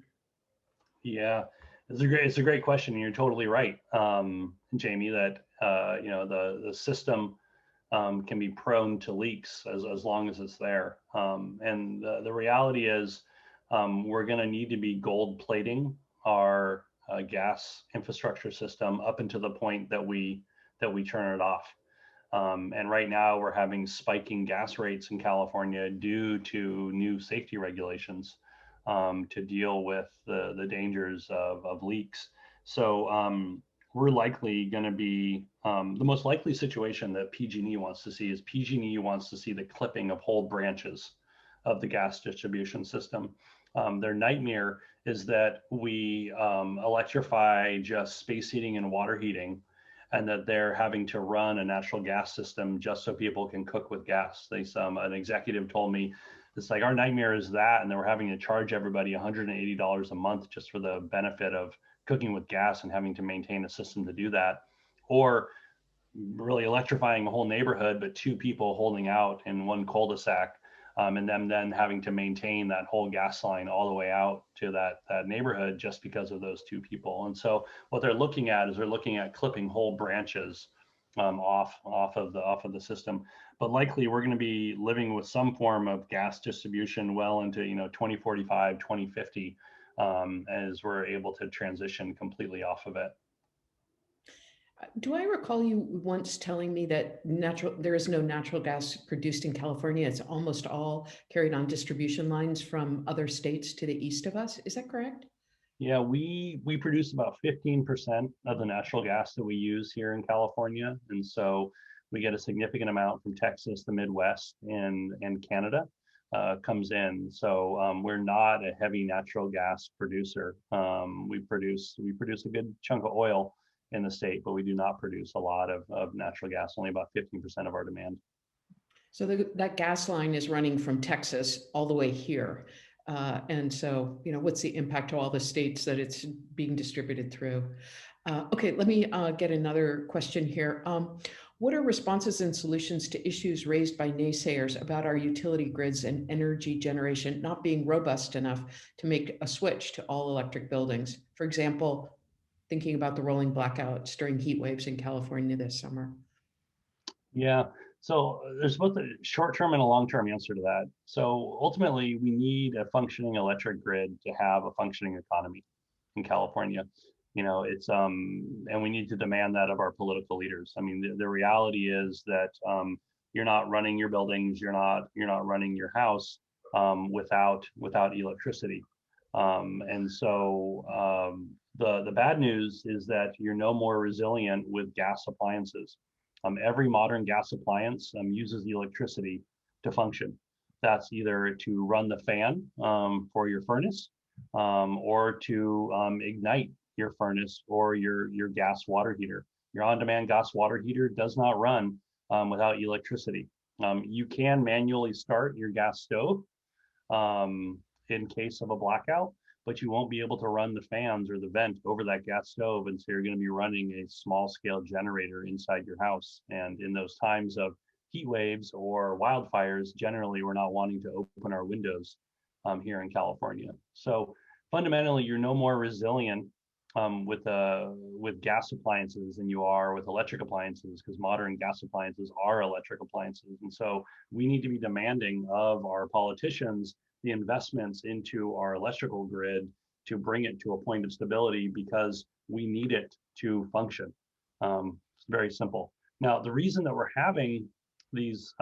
yeah, it's a great question. And you're totally right, Jamie, that the system can be prone to leaks as long as it's there. And the reality is we're going to need to be gold plating our gas infrastructure system up until the point that we turn it off. And right now we're having spiking gas rates in California due to new safety regulations to deal with the dangers of leaks. So we're likely going to be the most likely situation that PG&E wants to see is PG&E wants to see the clipping of whole branches of the gas distribution system. Their nightmare is that we electrify just space heating and water heating, and that they're having to run a natural gas system just so people can cook with gas. An executive told me, it's like our nightmare is that, and then we're having to charge everybody $180 a month just for the benefit of cooking with gas and having to maintain a system to do that, or really electrifying a whole neighborhood, but two people holding out in one cul-de-sac, and them then having to maintain that whole gas line all the way out to that neighborhood just because of those two people. And so what they're looking at is they're looking at clipping whole branches off of the system. But likely we're going to be living with some form of gas distribution well into 2045, 2050, as we're able to transition completely off of it. Do I recall you once telling me that there is no natural gas produced in California? It's almost all carried on distribution lines from other states to the east of us. Is that correct? Yeah, we produce about 15% of the natural gas that we use here in California, and so we get a significant amount from Texas, the Midwest, and Canada comes in. So we're not a heavy natural gas producer. We produce a good chunk of oil in the state, but we do not produce a lot of natural gas. Only about 15% of our demand. So that gas line is running from Texas all the way here. And so, what's the impact to all the states that it's being distributed through? Okay, let me get another question here. What are responses and solutions to issues raised by naysayers about our utility grids and energy generation not being robust enough to make a switch to all electric buildings? For example, thinking about the rolling blackouts during heat waves in California this summer. Yeah. So there's both a short-term and a long-term answer to that. So ultimately, we need a functioning electric grid to have a functioning economy in California. It's and we need to demand that of our political leaders. I mean, the reality is that you're not running your buildings, you're not running your house without electricity. And so the bad news is that you're no more resilient with gas appliances. Every modern gas appliance uses the electricity to function. That's either to run the fan for your furnace or to ignite your furnace or your gas water heater. Your on-demand gas water heater does not run without electricity. You can manually start your gas stove in case of a blackout, but you won't be able to run the fans or the vent over that gas stove. And so you're going to be running a small scale generator inside your house. And in those times of heat waves or wildfires, generally, we're not wanting to open our windows here in California. So fundamentally, you're no more resilient with gas appliances than you are with electric appliances, because modern gas appliances are electric appliances. And so we need to be demanding of our politicians the investments into our electrical grid to bring it to a point of stability, because we need it to function. It's very simple. Now, the reason that we're having these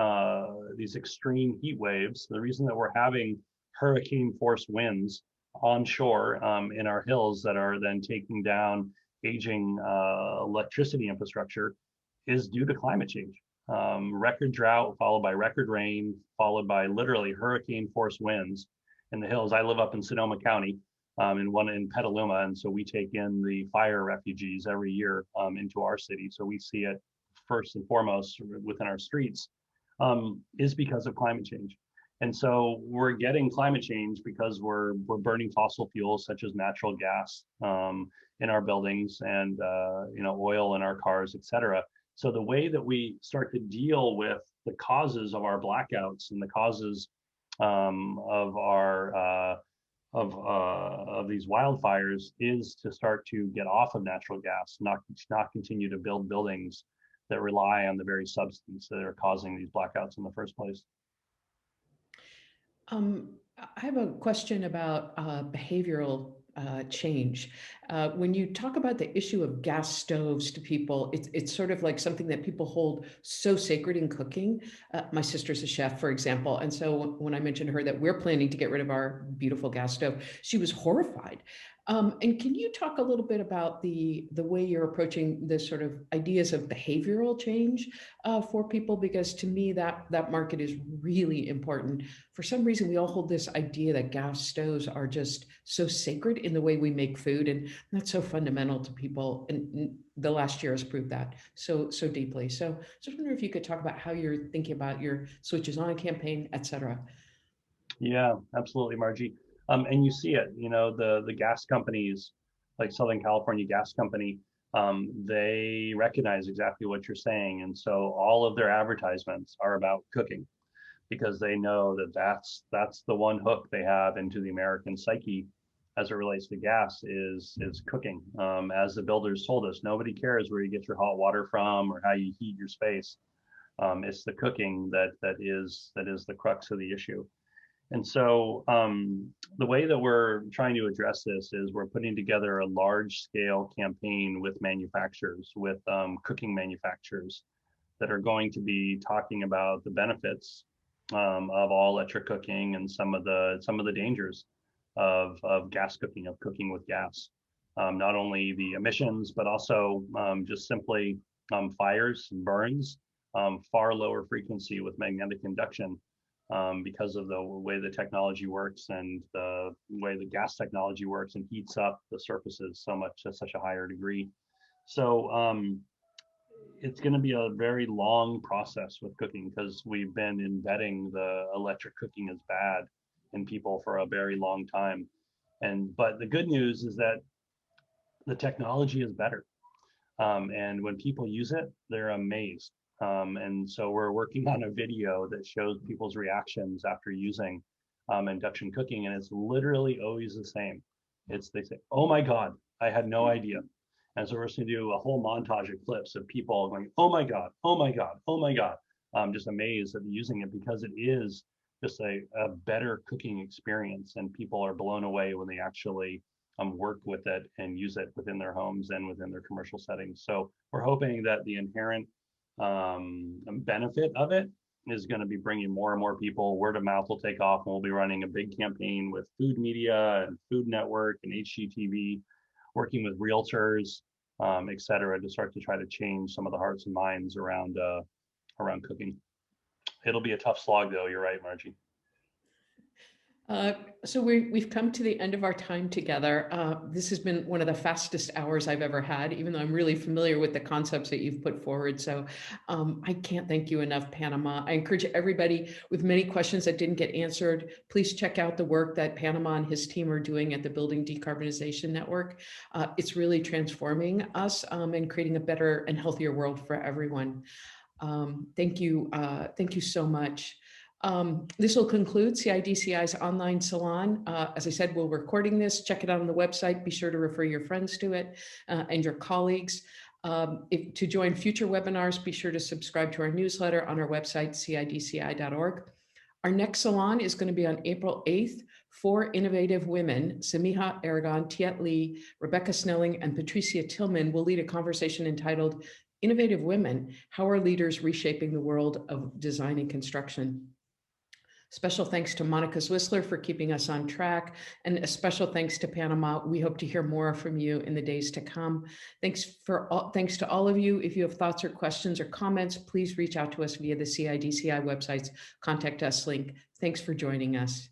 extreme heat waves, the reason that we're having hurricane force winds onshore in our hills that are then taking down aging electricity infrastructure is due to climate change. Record drought followed by record rain, followed by literally hurricane force winds in the hills. I live up in Sonoma County, and one in Petaluma, and so we take in the fire refugees every year into our city. So we see it first and foremost within our streets, is because of climate change. And so we're getting climate change because we're burning fossil fuels such as natural gas in our buildings and oil in our cars, et cetera. So the way that we start to deal with the causes of our blackouts and the causes of our of these wildfires is to start to get off of natural gas, not continue to build buildings that rely on the very substance that are causing these blackouts in the first place. I have a question about behavioral change. When you talk about the issue of gas stoves to people, it's sort of like something that people hold so sacred in cooking. My sister's a chef, for example. And so when I mentioned to her that we're planning to get rid of our beautiful gas stove, she was horrified. And can you talk a little bit about the way you're approaching this sort of ideas of behavioral change for people? Because to me, that market is really important. For some reason, we all hold this idea that gas stoves are just so sacred in the way we make food, and that's so fundamental to people. And the last year has proved that so deeply. So just wonder if you could talk about how you're thinking about your Switches On campaign, et cetera. Yeah, absolutely, Margie. And you see it, the gas companies like Southern California Gas Company, they recognize exactly what you're saying. And so all of their advertisements are about cooking because they know that that's the one hook they have into the American psyche as it relates to gas is cooking. As the builders told us, nobody cares where you get your hot water from or how you heat your space. It's the cooking that is the crux of the issue. And so the way that we're trying to address this is we're putting together a large scale campaign with manufacturers, with cooking manufacturers that are going to be talking about the benefits of all electric cooking and some of the dangers of gas cooking, of cooking with gas. Not only the emissions, but also just simply fires and burns, far lower frequency with magnetic induction. Because of the way the technology works and the way the gas technology works and heats up the surfaces so much to such a higher degree. So it's going to be a very long process with cooking because we've been embedding the electric cooking as bad in people for a very long time. But the good news is that the technology is better. And when people use it, they're amazed. And so we're working on a video that shows people's reactions after using induction cooking, and it's literally always the same. They say, "Oh my God, I had no idea." And so we're just going to do a whole montage of clips of people going, "Oh my God, oh my God, oh my God," just amazed at using it because it is just a better cooking experience, and people are blown away when they actually work with it and use it within their homes and within their commercial settings. So we're hoping that the inherent benefit of it is going to be bringing more and more people. Word of mouth will take off, and we'll be running a big campaign with Food Media and Food Network and HGTV, working with realtors, et cetera, to start to try to change some of the hearts and minds around cooking. It'll be a tough slog, though. You're right, Margie. So we've come to the end of our time together. This has been one of the fastest hours I've ever had, even though I'm really familiar with the concepts that you've put forward. So I can't thank you enough, Panama. I encourage everybody with many questions that didn't get answered, please check out the work that Panama and his team are doing at the Building Decarbonization Network. It's really transforming us and creating a better and healthier world for everyone. Thank you so much. This will conclude CIDCI's online salon. As I said, we're recording this. Check it out on the website. Be sure to refer your friends to it and your colleagues. To join future webinars, be sure to subscribe to our newsletter on our website, cidci.org. Our next salon is going to be on April 8th. 4 innovative women, Samiha Aragon, Tiet Lee, Rebecca Snelling, and Patricia Tillman, will lead a conversation entitled Innovative Women, How Are Leaders Reshaping the World of Design and Construction? Special thanks to Monica Zwissler for keeping us on track, and a special thanks to Panama. We hope to hear more from you in the days to come. Thanks to all of you. If you have thoughts or questions or comments, please reach out to us via the CIDCI website's Contact Us link. Thanks for joining us.